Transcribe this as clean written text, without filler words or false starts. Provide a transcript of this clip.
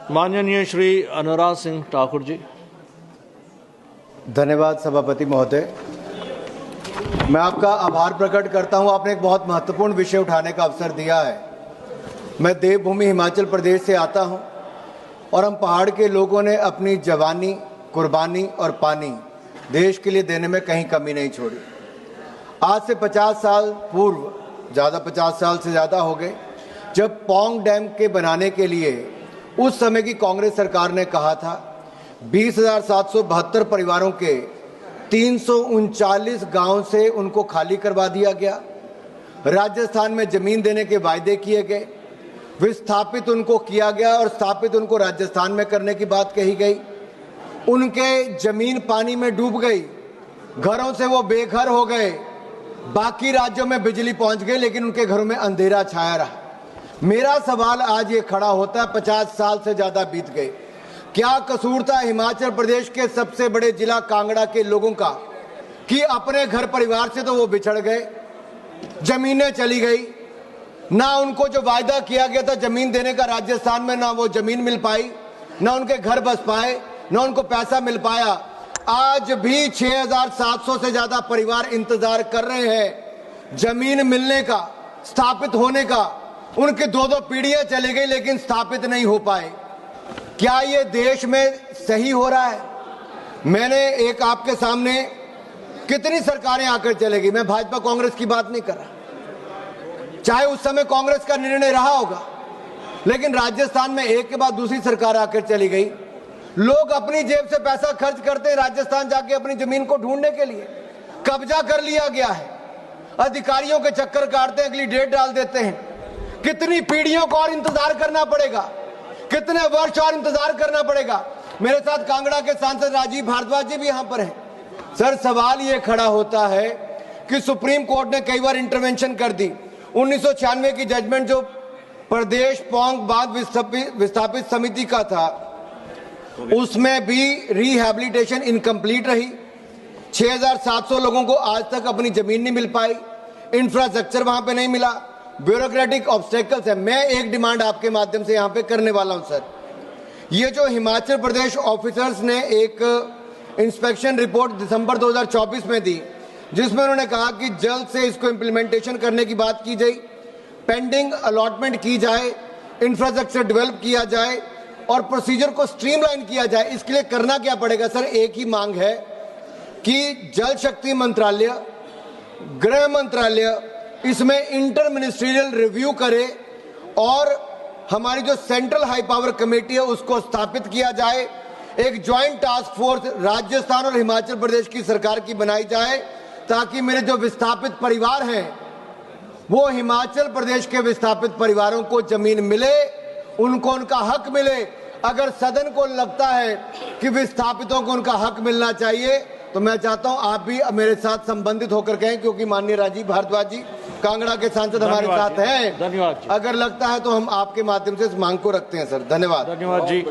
माननीय श्री अनुराग सिंह ठाकुर जी। धन्यवाद सभापति महोदय। मैं आपका आभार प्रकट करता हूं, आपने एक बहुत महत्वपूर्ण विषय उठाने का अवसर दिया है। मैं देवभूमि हिमाचल प्रदेश से आता हूं और हम पहाड़ के लोगों ने अपनी जवानी, कुर्बानी और पानी देश के लिए देने में कहीं कमी नहीं छोड़ी। आज से 50 साल पूर्व, 50 साल से ज़्यादा हो गए, जब पौंग डैम के बनाने के लिए उस समय की कांग्रेस सरकार ने कहा था 20,772 परिवारों के 339 गांव से उनको खाली करवा दिया गया। राजस्थान में जमीन देने के वायदे किए गए, विस्थापित उनको किया गया और स्थापित उनको राजस्थान में करने की बात कही गई। उनके जमीन पानी में डूब गई, घरों से वो बेघर हो गए। बाकी राज्यों में बिजली पहुंच गई लेकिन उनके घरों में अंधेरा छाया रहा। मेरा सवाल आज ये खड़ा होता है, 50 साल से ज्यादा बीत गए, क्या कसूर था हिमाचल प्रदेश के सबसे बड़े जिला कांगड़ा के लोगों का कि अपने घर परिवार से तो वो बिछड़ गए, जमीनें चली गई, ना उनको जो वायदा किया गया था जमीन देने का राजस्थान में, ना वो जमीन मिल पाई, ना उनके घर बस पाए, ना उनको पैसा मिल पाया। आज भी 6,700 से ज्यादा परिवार इंतजार कर रहे हैं जमीन मिलने का, स्थापित होने का। उनके 2-2 पीढ़ियां चली गई लेकिन स्थापित नहीं हो पाए। क्या ये देश में सही हो रहा है? मैंने एक आपके सामने, कितनी सरकारें आकर चलेगी, मैं भाजपा कांग्रेस की बात नहीं कर रहा, चाहे उस समय कांग्रेस का निर्णय रहा होगा, लेकिन राजस्थान में एक के बाद दूसरी सरकार आकर चली गई। लोग अपनी जेब से पैसा खर्च करते हैं राजस्थान जाके अपनी जमीन को ढूंढने के लिए। कब्जा कर लिया गया है, अधिकारियों के चक्कर काटते हैं, अगली डेट डाल देते हैं। कितनी पीढ़ियों को और इंतजार करना पड़ेगा, कितने वर्ष और इंतजार करना पड़ेगा। मेरे साथ कांगड़ा के सांसद राजीव भारद्वाज जी भी यहां पर हैं। सर, सवाल ये खड़ा होता है कि सुप्रीम कोर्ट ने कई बार इंटरवेंशन कर दी। 1996 की जजमेंट जो प्रदेश पौंग बांध विस्थापित समिति का था, उसमें भी रिहैबिलिटेशन इनकम्प्लीट रही। 6,700 लोगों को आज तक अपनी जमीन नहीं मिल पाई, इंफ्रास्ट्रक्चर वहां पे नहीं मिला, ब्यूरोक्रेटिक ऑब्स्टेकल्स है। मैं एक डिमांड आपके माध्यम से यहां पे करने वाला हूं सर, ये जो हिमाचल प्रदेश ऑफिसर्स ने एक इंस्पेक्शन रिपोर्ट दिसंबर 2024 में दी, जिसमें उन्होंने कहा कि जल्द से इसको इम्प्लीमेंटेशन करने की बात की जाए, पेंडिंग अलॉटमेंट की जाए, इंफ्रास्ट्रक्चर डेवलप किया जाए और प्रोसीजर को स्ट्रीमलाइन किया जाए। इसके लिए करना क्या पड़ेगा सर? एक ही मांग है कि जल शक्ति मंत्रालय, गृह मंत्रालय इसमें इंटर मिनिस्ट्रियल रिव्यू करे और हमारी जो सेंट्रल हाई पावर कमेटी है उसको स्थापित किया जाए। एक ज्वाइंट टास्क फोर्स राजस्थान और हिमाचल प्रदेश की सरकार की बनाई जाए, ताकि मेरे जो विस्थापित परिवार हैं वो हिमाचल प्रदेश के विस्थापित परिवारों को जमीन मिले, उनको उनका हक मिले। अगर सदन को लगता है कि विस्थापितों को उनका हक मिलना चाहिए, तो मैं चाहता हूं आप भी मेरे साथ संबंधित होकर कहें, क्योंकि माननीय राजीव भारद्वाज जी कांगड़ा के सांसद हमारे साथ हैं। धन्यवाद। अगर लगता है तो हम आपके माध्यम से इस मांग को रखते हैं सर। धन्यवाद। धन्यवाद जी।